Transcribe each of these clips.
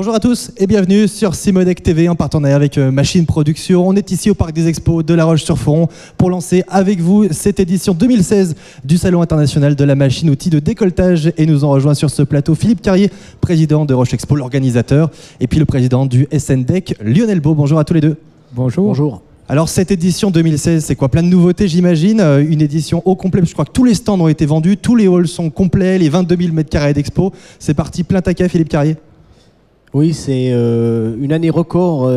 Bonjour à tous et bienvenue sur Simodec TV en partenariat avec Machine Production. On est ici au Parc des Expos de La Roche-sur-Foron pour lancer avec vous cette édition 2016 du Salon international de la machine outil de décolletage. Et nous en rejoint sur ce plateau Philippe Carrier, président de Roche Expo, l'organisateur, et puis le président du SNDEC, Lionel Beau. Bonjour à tous les deux. Bonjour. Bonjour. Alors cette édition 2016, c'est quoi? Plein de nouveautés, j'imagine. Une édition au complet. Je crois que tous les stands ont été vendus, tous les halls sont complets, les 22 000 m² d'expo. C'est parti, plein taquet, Philippe Carrier. Oui, c'est une année record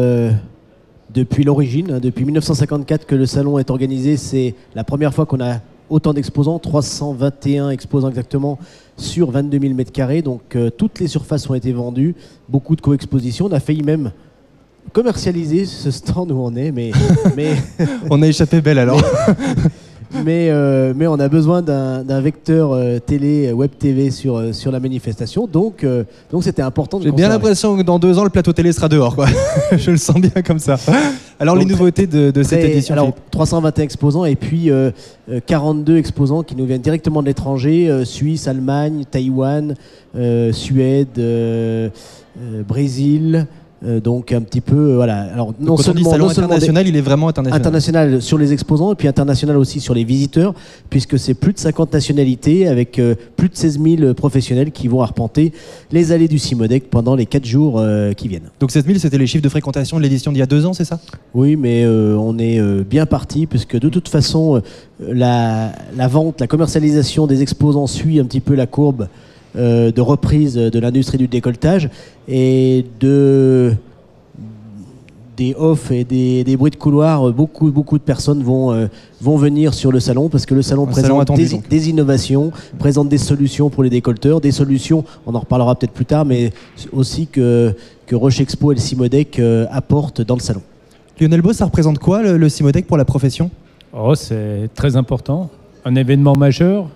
depuis l'origine. Depuis 1954 que le salon est organisé. C'est la première fois qu'on a autant d'exposants, 321 exposants exactement sur 22 000 m². Donc toutes les surfaces ont été vendues, beaucoup de co-expositions. On a failli même commercialiser ce stand où on est, mais On a échappé belle alors. mais on a besoin d'un vecteur télé, web TV sur la manifestation, donc c'était important de J'ai bien l'impression que dans 2 ans, le plateau télé sera dehors, quoi. Je le sens bien comme ça. Alors, donc, les nouveautés de cette édition, alors, Philippe. 321 exposants et puis 42 exposants qui nous viennent directement de l'étranger, Suisse, Allemagne, Taïwan, Suède, Brésil. Donc un petit peu voilà. Alors non seulement salon international, il est vraiment international sur les exposants et puis international aussi sur les visiteurs, puisque c'est plus de 50 nationalités avec plus de 16 000 professionnels qui vont arpenter les allées du Simodec pendant les 4 jours qui viennent. Donc 16 000, c'était les chiffres de fréquentation de l'édition d'il y a 2 ans, c'est ça? Oui, mais on est bien parti, puisque de toute façon la vente, la commercialisation des exposants suit un petit peu la courbe de reprise de l'industrie du décolletage et des offs et des bruits de couloir. Beaucoup de personnes vont venir sur le salon parce que le salon présente des innovations, présente des solutions pour les décolleteurs, des solutions, on en reparlera peut-être plus tard, mais aussi que Roche Expo et le Simodec apportent dans le salon. Lionel Beau, ça représente quoi le Simodec pour la profession? C'est très important, un événement majeur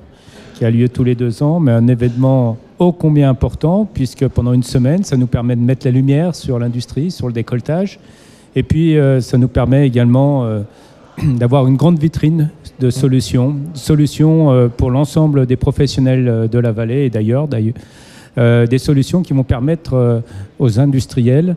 qui a lieu tous les 2 ans, mais un événement ô combien important, puisque pendant une semaine, ça nous permet de mettre la lumière sur l'industrie, sur le décolletage, et puis ça nous permet également d'avoir une grande vitrine de solutions pour l'ensemble des professionnels de la vallée et d'ailleurs, des solutions qui vont permettre aux industriels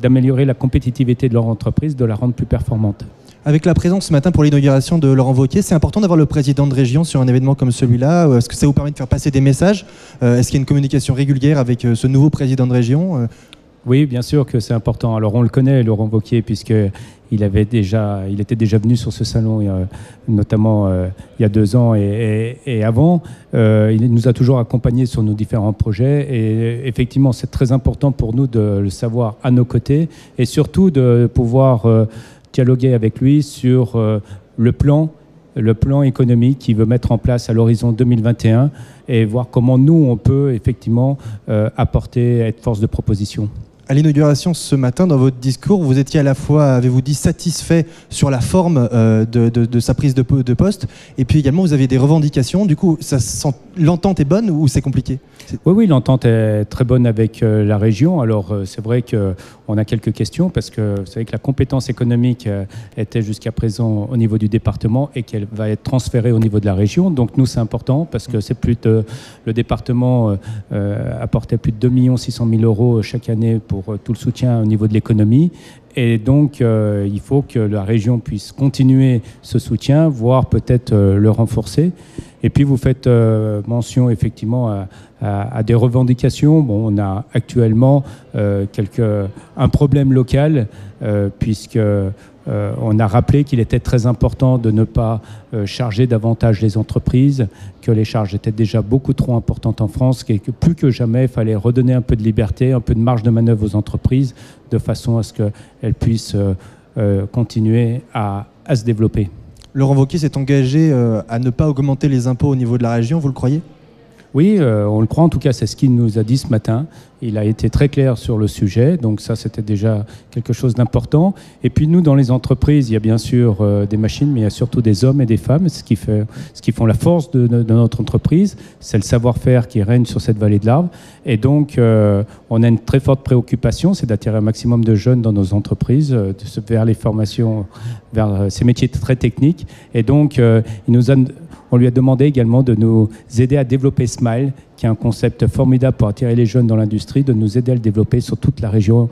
d'améliorer la compétitivité de leur entreprise, de la rendre plus performante. Avec la présence ce matin pour l'inauguration de Laurent Wauquiez, c'est important d'avoir le président de région sur un événement comme celui-là. Est-ce que ça vous permet de faire passer des messages? Est-ce qu'il y a une communication régulière avec ce nouveau président de région? Oui, bien sûr que c'est important. Alors on le connaît, Laurent Wauquiez, puisqu'il était déjà venu sur ce salon, notamment il y a 2 ans et avant. Il nous a toujours accompagnés sur nos différents projets. Et effectivement, c'est très important pour nous de le savoir à nos côtés et surtout de pouvoir dialoguer avec lui sur le plan économique qu'il veut mettre en place à l'horizon 2021 et voir comment nous, on peut effectivement apporter, être force de proposition. À l'inauguration ce matin, dans votre discours, vous étiez à la fois, avez-vous dit, satisfait sur la forme de sa prise de poste, et puis également vous avez des revendications. Du coup, l'entente est bonne ou c'est compliqué? Oui, l'entente est très bonne avec la région. Alors c'est vrai qu'on a quelques questions parce que vous savez que la compétence économique était jusqu'à présent au niveau du département et qu'elle va être transférée au niveau de la région. Donc nous, c'est important parce que le département apportait plus de 2 600 000 € chaque année pour tout le soutien au niveau de l'économie. Et donc, il faut que la région puisse continuer ce soutien, voire peut-être le renforcer. Et puis, vous faites mention effectivement à des revendications. Bon, on a actuellement un problème local, puisque on a rappelé qu'il était très important de ne pas charger davantage les entreprises, que les charges étaient déjà beaucoup trop importantes en France, et que plus que jamais, il fallait redonner un peu de liberté, un peu de marge de manœuvre aux entreprises, de façon à ce qu'elles puissent continuer à se développer. Laurent Wauquiez s'est engagé à ne pas augmenter les impôts au niveau de la région, vous le croyez? Oui, on le croit, en tout cas, c'est ce qu'il nous a dit ce matin. Il a été très clair sur le sujet, donc ça, c'était déjà quelque chose d'important. Et puis nous, dans les entreprises, il y a bien sûr des machines, mais il y a surtout des hommes et des femmes. Ce qui font la force de notre entreprise, c'est le savoir-faire qui règne sur cette vallée de l'Arve. Et donc, on a une très forte préoccupation, c'est d'attirer un maximum de jeunes dans nos entreprises, vers les formations, vers ces métiers très techniques. Et donc, on lui a demandé également de nous aider à développer Smile, qui est un concept formidable pour attirer les jeunes dans l'industrie, de nous aider à le développer sur toute la région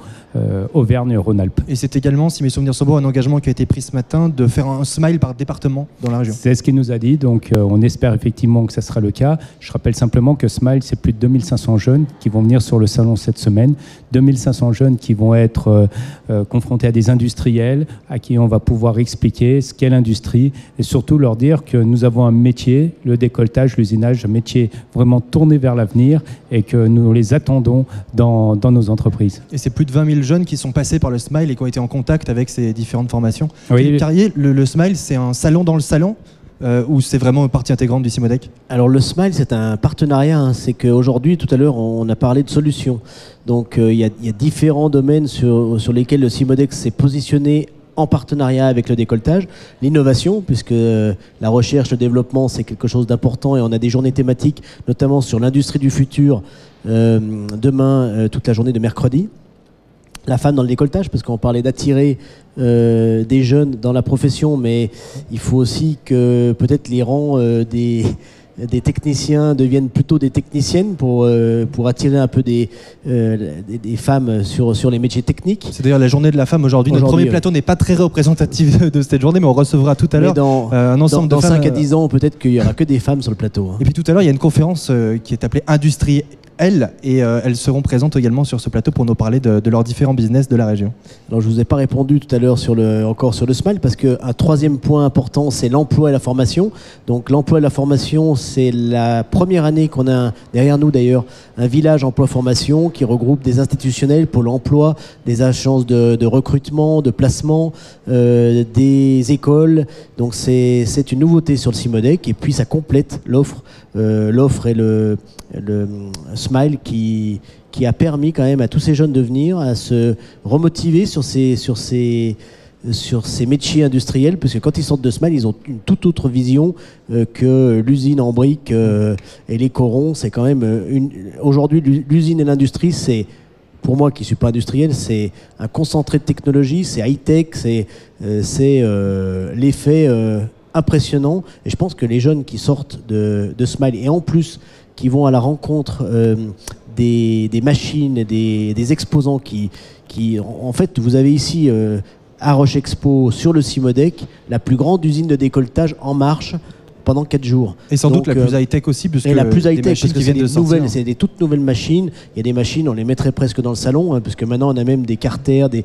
Auvergne-Rhône-Alpes. Et c'est également, si mes souvenirs sont bons, un engagement qui a été pris ce matin de faire un smile par département dans la région. C'est ce qu'il nous a dit, donc on espère effectivement que ça sera le cas. Je rappelle simplement que Smile, c'est plus de 2500 jeunes qui vont venir sur le salon cette semaine, 2500 jeunes qui vont être confrontés à des industriels, à qui on va pouvoir expliquer ce qu'est l'industrie et surtout leur dire que nous avons un métier, le décolletage, l'usinage, un métier vraiment tourné vers l'avenir et que nous les attendons dans nos entreprises. Et c'est plus de 20 000 jeunes qui sont passés par le Smile et qui ont été en contact avec ces différentes formations. Oui. Philippe Carrier, le Smile, c'est un salon dans le salon ou c'est vraiment une partie intégrante du Cimodec? Alors le Smile, c'est un partenariat. Hein. C'est qu'aujourd'hui, tout à l'heure, on a parlé de solutions. Donc il y a différents domaines sur lesquels le Cimodec s'est positionné en partenariat avec le décolletage, l'innovation, puisque la recherche, le développement, c'est quelque chose d'important et on a des journées thématiques, notamment sur l'industrie du futur, demain, toute la journée de mercredi. La femme dans le décolletage, parce qu'on parlait d'attirer des jeunes dans la profession, mais il faut aussi que peut-être les rangs des techniciens deviennent plutôt des techniciennes pour attirer un peu des femmes sur les métiers techniques. C'est d'ailleurs la journée de la femme aujourd'hui. Notre premier plateau n'est pas très représentatif de cette journée, mais on recevra tout à l'heure un ensemble de femmes. Dans 5 à 10 ans, peut-être qu'il n'y aura que des femmes sur le plateau. Hein. Et puis tout à l'heure, il y a une conférence qui est appelée Industrie et elles seront présentes également sur ce plateau pour nous parler de leurs différents business de la région. Alors je ne vous ai pas répondu tout à l'heure encore sur le Smile parce qu'un troisième point important, c'est l'emploi et la formation. Donc l'emploi et la formation, c'est la première année qu'on a derrière nous d'ailleurs un village emploi-formation qui regroupe des institutionnels, Pôle emploi, des agences de recrutement, de placement, des écoles. Donc c'est une nouveauté sur le Cimodec et puis ça complète l'offre et le Smile qui a permis quand même à tous ces jeunes de venir à se remotiver sur ces métiers industriels, parce que quand ils sortent de Smile, ils ont une toute autre vision que l'usine en briques et les corons. C'est quand même aujourd'hui l'usine et l'industrie, c'est pour moi qui ne suis pas industriel, c'est un concentré de technologie, c'est high-tech, c'est l'effet impressionnant. Et je pense que les jeunes qui sortent de Smile et en plus qui vont à la rencontre des machines, des exposants qui en fait, vous avez ici à Roche Expo sur le Cimodec la plus grande usine de décolletage en marche pendant 4 jours. Et sans doute la plus high-tech aussi, puisque la plus high-tech parce que c'est des toutes nouvelles machines. Il y a des machines, on les mettrait presque dans le salon, hein, parce que maintenant on a même des carters, des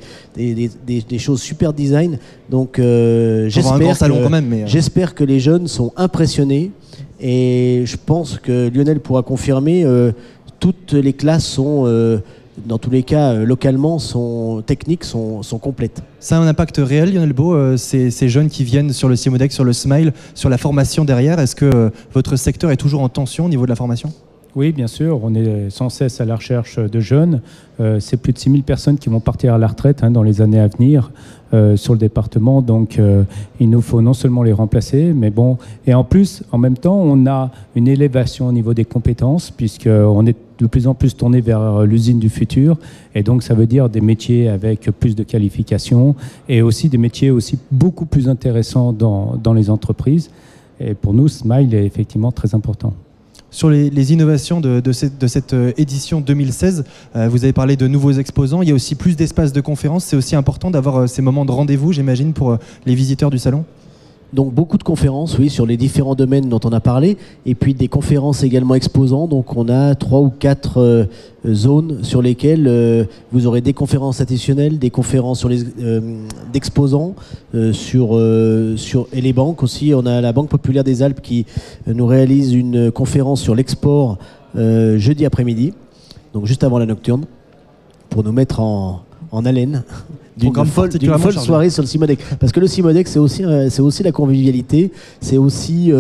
choses super design. Donc j'espère que les jeunes sont impressionnés et je pense que Lionel pourra confirmer. Toutes les classes sont, dans tous les cas, localement, techniques sont complètes. Ça a un impact réel, Lionel Beau, ces jeunes qui viennent sur le Cimodec, sur le Smile, sur la formation derrière. Est-ce que votre secteur est toujours en tension au niveau de la formation ? Oui, bien sûr. On est sans cesse à la recherche de jeunes. C'est plus de 6000 personnes qui vont partir à la retraite dans les années à venir sur le département. Donc, il nous faut non seulement les remplacer, mais bon. Et en plus, en même temps, on a une élévation au niveau des compétences, puisqu'on est de plus en plus tourné vers l'usine du futur. Et donc, ça veut dire des métiers avec plus de qualifications et aussi des métiers aussi beaucoup plus intéressants dans les entreprises. Et pour nous, Smile est effectivement très important. Sur les innovations de cette édition 2016, vous avez parlé de nouveaux exposants. Il y a aussi plus d'espaces de conférences. C'est aussi important d'avoir ces moments de rendez-vous, j'imagine, pour les visiteurs du salon. Donc beaucoup de conférences, oui, sur les différents domaines dont on a parlé, et puis des conférences également exposants. Donc on a 3 ou 4 zones sur lesquelles vous aurez des conférences additionnelles, des conférences sur d'exposants, et les banques aussi. On a la Banque Populaire des Alpes qui nous réalise une conférence sur l'export jeudi après-midi, donc juste avant la nocturne, pour nous mettre en haleine d'une folle soirée sur le Cimodec. Parce que le Cimodec, c'est aussi la convivialité, c'est aussi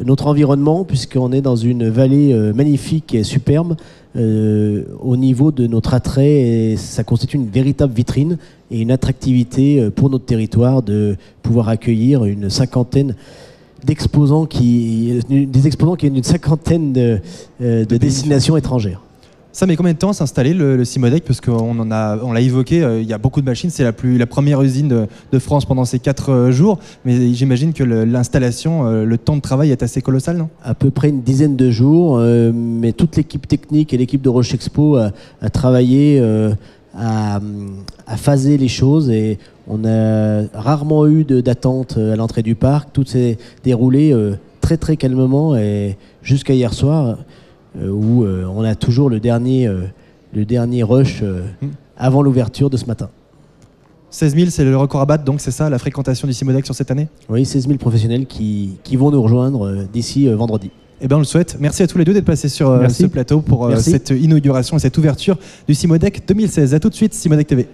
notre environnement, puisqu'on est dans une vallée magnifique et superbe au niveau de notre attrait. Et ça constitue une véritable vitrine et une attractivité pour notre territoire de pouvoir accueillir une cinquantaine d'exposants qui viennent d'une cinquantaine de destinations étrangères. Ça met combien de temps à s'installer le Simodec? Parce qu'on l'a évoqué, il y a beaucoup de machines, c'est la première usine de France pendant ces 4 jours, mais j'imagine que l'installation, le temps de travail est assez colossal, non? À peu près une dizaine de jours, mais toute l'équipe technique et l'équipe de Roche Expo a travaillé à phaser les choses, et on a rarement eu d'attente à l'entrée du parc. Tout s'est déroulé très très calmement, et jusqu'à hier soir, où on a toujours le dernier rush avant l'ouverture de ce matin. 16 000, c'est le record à battre, donc c'est ça la fréquentation du Simodec sur cette année? Oui, 16 000 professionnels qui vont nous rejoindre d'ici vendredi. Eh bien, on le souhaite. Merci à tous les deux d'être passés sur ce plateau pour cette inauguration et cette ouverture du Simodec 2016. A tout de suite, Simodec TV.